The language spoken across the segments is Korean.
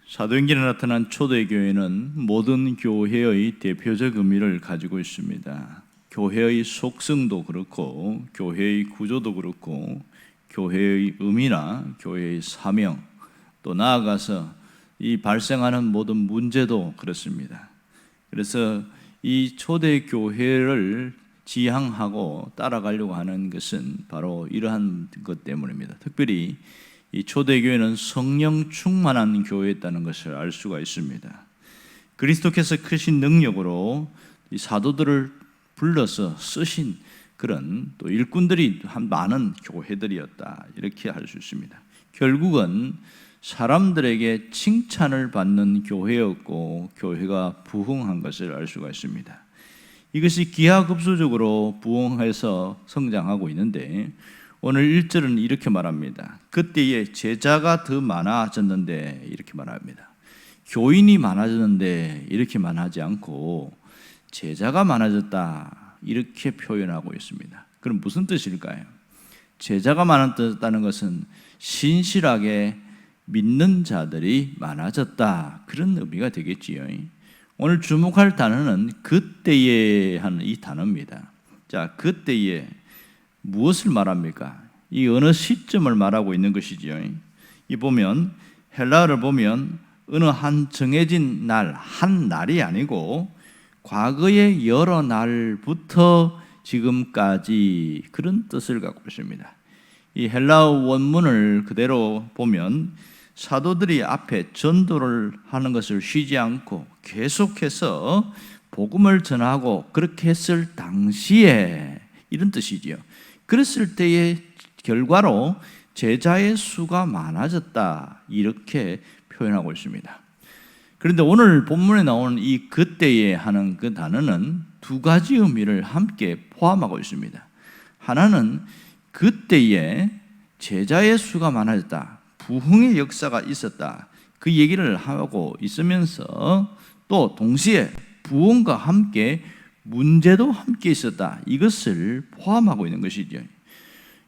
사도행전에 나타난 초대교회는 모든 교회의 대표적 의미를 가지고 있습니다. 교회의 속성도 그렇고 교회의 구조도 그렇고 교회의 의미나 교회의 사명, 또 나아가서 이 발생하는 모든 문제도 그렇습니다. 그래서 이 초대교회를 지향하고 따라가려고 하는 것은 바로 이러한 것 때문입니다. 특별히 이 초대교회는 성령 충만한 교회였다는 것을 알 수가 있습니다. 그리스도께서 크신 능력으로 이 사도들을 불러서 쓰신 그런 또 일꾼들이 많은 교회들이었다, 이렇게 할 수 있습니다. 결국은 사람들에게 칭찬을 받는 교회였고 교회가 부흥한 것을 알 수가 있습니다. 이것이 기하급수적으로 부흥해서 성장하고 있는데, 오늘 1절은 이렇게 말합니다. 그때에 제자가 더 많아졌는데, 이렇게 말합니다. 교인이 많아졌는데 이렇게 말하지 않고 제자가 많아졌다, 이렇게 표현하고 있습니다. 그럼 무슨 뜻일까요? 제자가 많아졌다는 것은 신실하게 믿는 자들이 많아졌다, 그런 의미가 되겠지요. 오늘 주목할 단어는 그때에 하는 이 단어입니다. 자, 그때에 무엇을 말합니까? 이 어느 시점을 말하고 있는 것이지요. 이 보면 헬라어를 보면 어느 한 정해진 날, 한 날이 아니고 과거의 여러 날부터 지금까지, 그런 뜻을 갖고 있습니다. 이 헬라어 원문을 그대로 보면 사도들이 앞에 전도를 하는 것을 쉬지 않고 계속해서 복음을 전하고 그렇게 했을 당시에, 이런 뜻이지요. 그랬을 때의 결과로 제자의 수가 많아졌다, 이렇게 표현하고 있습니다. 그런데 오늘 본문에 나오는 이 그때에 하는 그 단어는 두 가지 의미를 함께 포함하고 있습니다. 하나는 그때에 제자의 수가 많아졌다, 부흥의 역사가 있었다, 그 얘기를 하고 있으면서 또 동시에 부흥과 함께 문제도 함께 있었다, 이것을 포함하고 있는 것이죠.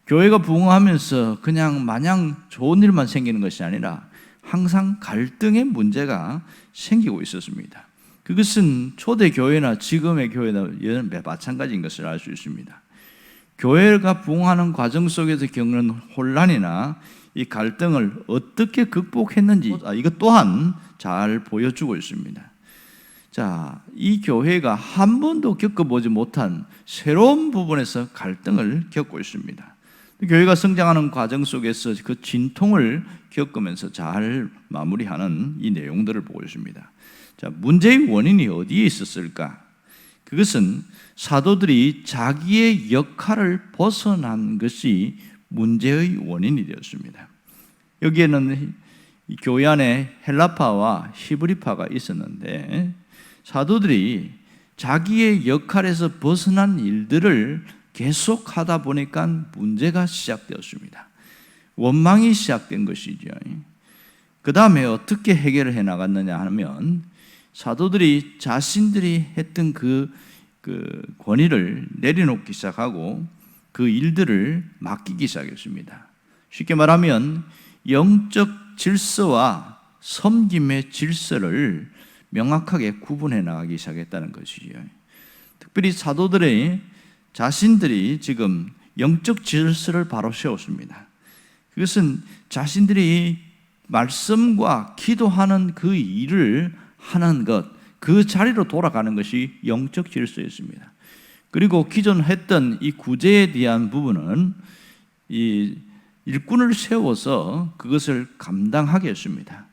교회가 부흥하면서 그냥 마냥 좋은 일만 생기는 것이 아니라 항상 갈등의 문제가 생기고 있었습니다. 그것은 초대교회나 지금의 교회나 마찬가지인 것을 알 수 있습니다. 교회가 부흥하는 과정 속에서 겪는 혼란이나 이 갈등을 어떻게 극복했는지, 이것 또한 잘 보여주고 있습니다. 자, 이 교회가 한 번도 겪어보지 못한 새로운 부분에서 갈등을 겪고 있습니다. 교회가 성장하는 과정 속에서 그 진통을 겪으면서 잘 마무리하는 이 내용들을 보고 있습니다. 자, 문제의 원인이 어디에 있었을까? 그것은 사도들이 자기의 역할을 벗어난 것이 문제의 원인이 되었습니다. 여기에는 교회 안에 헬라파와 히브리파가 있었는데, 사도들이 자기의 역할에서 벗어난 일들을 계속 하다 보니까 문제가 시작되었습니다. 원망이 시작된 것이죠. 그 다음에 어떻게 해결을 해 나갔느냐 하면, 사도들이 자신들이 했던 그 권위를 내려놓기 시작하고 그 일들을 맡기기 시작했습니다. 쉽게 말하면 영적 질서와 섬김의 질서를 명확하게 구분해 나가기 시작했다는 것이죠. 특별히 사도들의 자신들이 지금 영적 질서를 바로 세웠습니다. 그것은 자신들이 말씀과 기도하는 그 일을 하는 것, 그 자리로 돌아가는 것이 영적 질서였습니다. 그리고 기존 했던 이 구제에 대한 부분은 이 일꾼을 세워서 그것을 감당하게 했습니다.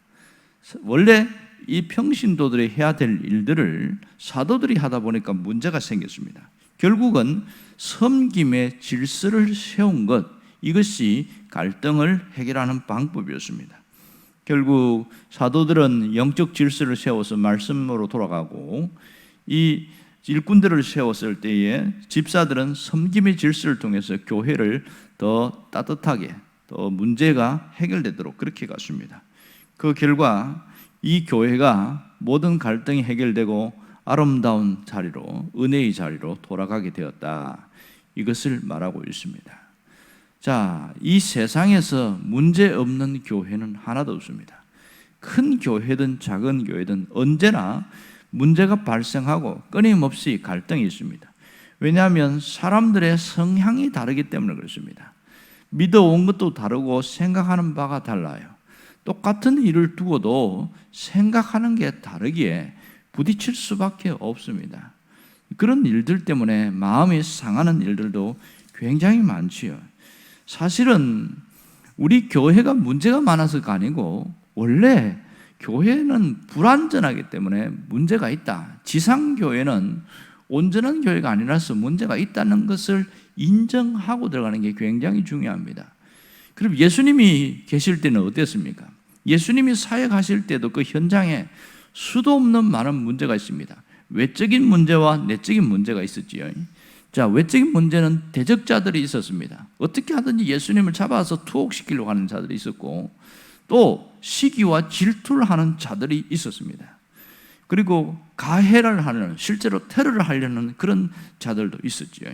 원래 이 평신도들이 해야 될 일들을 사도들이 하다 보니까 문제가 생겼습니다. 결국은 섬김의 질서를 세운 것, 이것이 갈등을 해결하는 방법이었습니다. 결국 사도들은 영적 질서를 세워서 말씀으로 돌아가고, 이 일꾼들을 세웠을 때에 집사들은 섬김의 질서를 통해서 교회를 더 따뜻하게, 더 문제가 해결되도록 그렇게 갔습니다. 그 결과 이 교회가 모든 갈등이 해결되고 아름다운 자리로, 은혜의 자리로 돌아가게 되었다, 이것을 말하고 있습니다. 자, 이 세상에서 문제 없는 교회는 하나도 없습니다. 큰 교회든 작은 교회든 언제나 문제가 발생하고 끊임없이 갈등이 있습니다. 왜냐하면 사람들의 성향이 다르기 때문에 그렇습니다. 믿어온 것도 다르고 생각하는 바가 달라요. 똑같은 일을 두고도 생각하는 게 다르기에 부딪힐 수밖에 없습니다. 그런 일들 때문에 마음이 상하는 일들도 굉장히 많지요. 사실은 우리 교회가 문제가 많아서가 아니고 원래 교회는 불완전하기 때문에 문제가 있다. 지상교회는 온전한 교회가 아니라서 문제가 있다는 것을 인정하고 들어가는 게 굉장히 중요합니다. 그럼 예수님이 계실 때는 어땠습니까? 예수님이 사역하실 때도 그 현장에 수도 없는 많은 문제가 있습니다. 외적인 문제와 내적인 문제가 있었지요. 자, 외적인 문제는 대적자들이 있었습니다. 어떻게 하든지 예수님을 잡아서 투옥시키려고 하는 자들이 있었고, 또 시기와 질투를 하는 자들이 있었습니다. 그리고 가해를 하는, 실제로 테러를 하려는 그런 자들도 있었지요.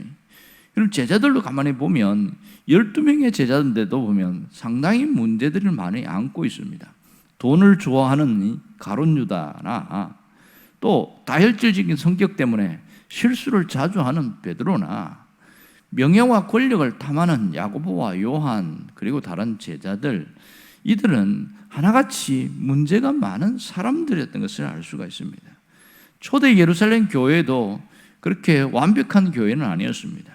그럼 제자들도 가만히 보면 12명의 제자인데도 보면 상당히 문제들을 많이 안고 있습니다. 돈을 좋아하는 가룟 유다나 또 다혈질적인 성격 때문에 실수를 자주 하는 베드로나 명예와 권력을 탐하는 야고보와 요한 그리고 다른 제자들, 이들은 하나같이 문제가 많은 사람들이었던 것을 알 수가 있습니다. 초대 예루살렘 교회도 그렇게 완벽한 교회는 아니었습니다.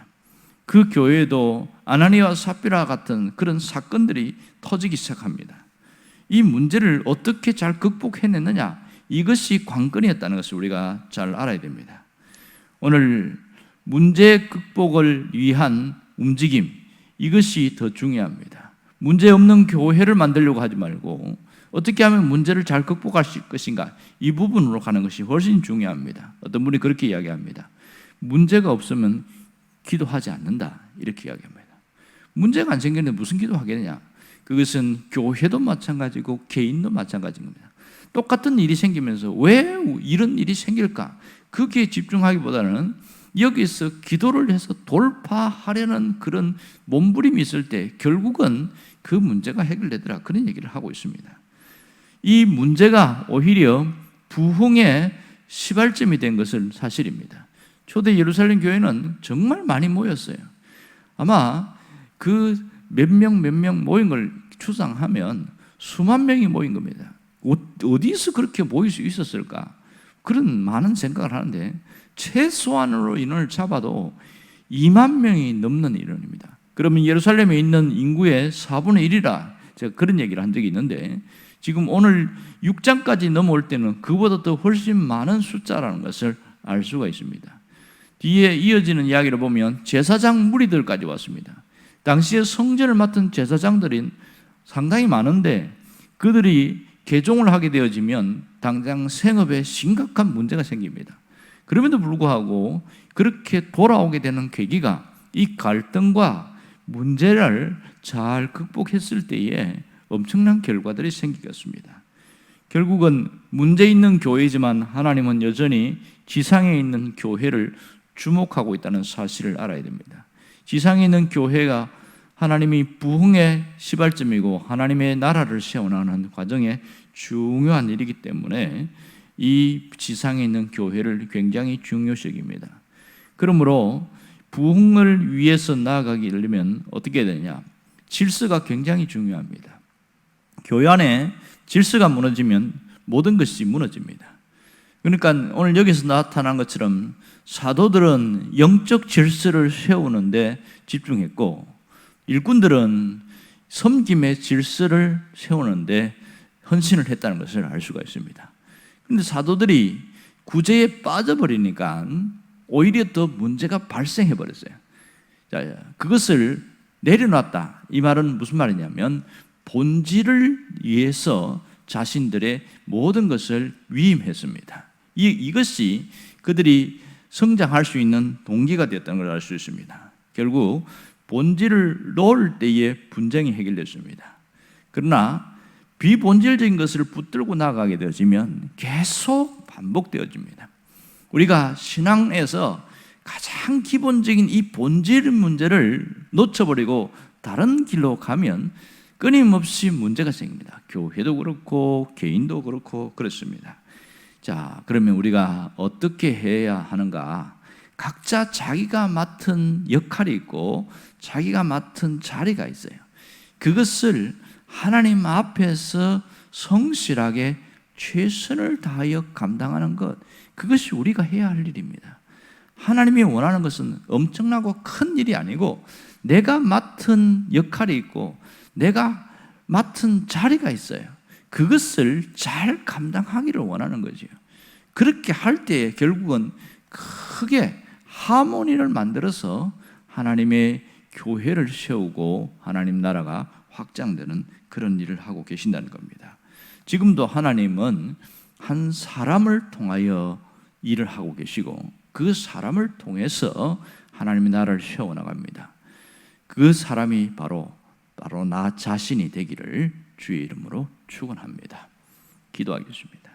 그 교회에도 아나니아와 삽비라 같은 그런 사건들이 터지기 시작합니다. 이 문제를 어떻게 잘 극복해냈느냐, 이것이 관건이었다는 것을 우리가 잘 알아야 됩니다. 오늘 문제 극복을 위한 움직임, 이것이 더 중요합니다. 문제 없는 교회를 만들려고 하지 말고 어떻게 하면 문제를 잘 극복할 것인가, 이 부분으로 가는 것이 훨씬 중요합니다. 어떤 분이 그렇게 이야기합니다. 문제가 없으면 기도하지 않는다, 이렇게 이야기합니다. 문제가 안 생기는데 무슨 기도하겠느냐? 그것은 교회도 마찬가지고 개인도 마찬가지인 겁니다. 똑같은 일이 생기면서 왜 이런 일이 생길까? 거기에 집중하기보다는 여기서 기도를 해서 돌파하려는 그런 몸부림이 있을 때 결국은 그 문제가 해결되더라, 그런 얘기를 하고 있습니다. 이 문제가 오히려 부흥의 시발점이 된 것은 사실입니다. 초대 예루살렘 교회는 정말 많이 모였어요. 아마 그 몇 명 모인 걸 추상하면 수만 명이 모인 겁니다. 어디서 그렇게 모일 수 있었을까? 그런 많은 생각을 하는데 최소한으로 인원을 잡아도 2만 명이 넘는 인원입니다. 그러면 예루살렘에 있는 인구의 4분의 1이라 제가 그런 얘기를 한 적이 있는데, 지금 오늘 6장까지 넘어올 때는 그보다 더 훨씬 많은 숫자라는 것을 알 수가 있습니다. 뒤에 이어지는 이야기를 보면 제사장 무리들까지 왔습니다. 당시에 성전을 맡은 제사장들이 상당히 많은데 그들이 개종을 하게 되어지면 당장 생업에 심각한 문제가 생깁니다. 그럼에도 불구하고 그렇게 돌아오게 되는 계기가 이 갈등과 문제를 잘 극복했을 때에 엄청난 결과들이 생기겠습니다. 결국은 문제 있는 교회이지만 하나님은 여전히 지상에 있는 교회를 주목하고 있다는 사실을 알아야 됩니다. 지상에 있는 교회가 하나님이 부흥의 시발점이고 하나님의 나라를 세워나가는 과정에 중요한 일이기 때문에 이 지상에 있는 교회를 굉장히 중요시 여깁니다. 그러므로 부흥을 위해서 나아가려면 어떻게 해야 되냐? 질서가 굉장히 중요합니다. 교회 안에 질서가 무너지면 모든 것이 무너집니다. 그러니까 오늘 여기서 나타난 것처럼 사도들은 영적 질서를 세우는데 집중했고 일꾼들은 섬김의 질서를 세우는데 헌신을 했다는 것을 알 수가 있습니다. 그런데 사도들이 구제에 빠져버리니까 오히려 더 문제가 발생해 버렸어요. 자, 그것을 내려놨다. 이 말은 무슨 말이냐면 본질을 위해서 자신들의 모든 것을 위임했습니다. 이것이 그들이 성장할 수 있는 동기가 되었다는 걸 알 수 있습니다. 결국 본질을 놓을 때에 분쟁이 해결됐습니다. 그러나 비본질적인 것을 붙들고 나가게 되어지면 계속 반복되어집니다. 우리가 신앙에서 가장 기본적인 이 본질 문제를 놓쳐버리고 다른 길로 가면 끊임없이 문제가 생깁니다. 교회도 그렇고 개인도 그렇고 그렇습니다. 자, 그러면 우리가 어떻게 해야 하는가? 각자 자기가 맡은 역할이 있고 자기가 맡은 자리가 있어요. 그것을 하나님 앞에서 성실하게 최선을 다하여 감당하는 것, 그것이 우리가 해야 할 일입니다. 하나님이 원하는 것은 엄청나고 큰 일이 아니고 내가 맡은 역할이 있고 내가 맡은 자리가 있어요. 그것을 잘 감당하기를 원하는 거죠. 그렇게 할 때 결국은 크게 하모니를 만들어서 하나님의 교회를 세우고 하나님 나라가 확장되는 그런 일을 하고 계신다는 겁니다. 지금도 하나님은 한 사람을 통하여 일을 하고 계시고 그 사람을 통해서 하나님의 나라를 세워나갑니다. 그 사람이 바로 나 자신이 되기를 주의 이름으로 축원합니다. 기도하겠습니다.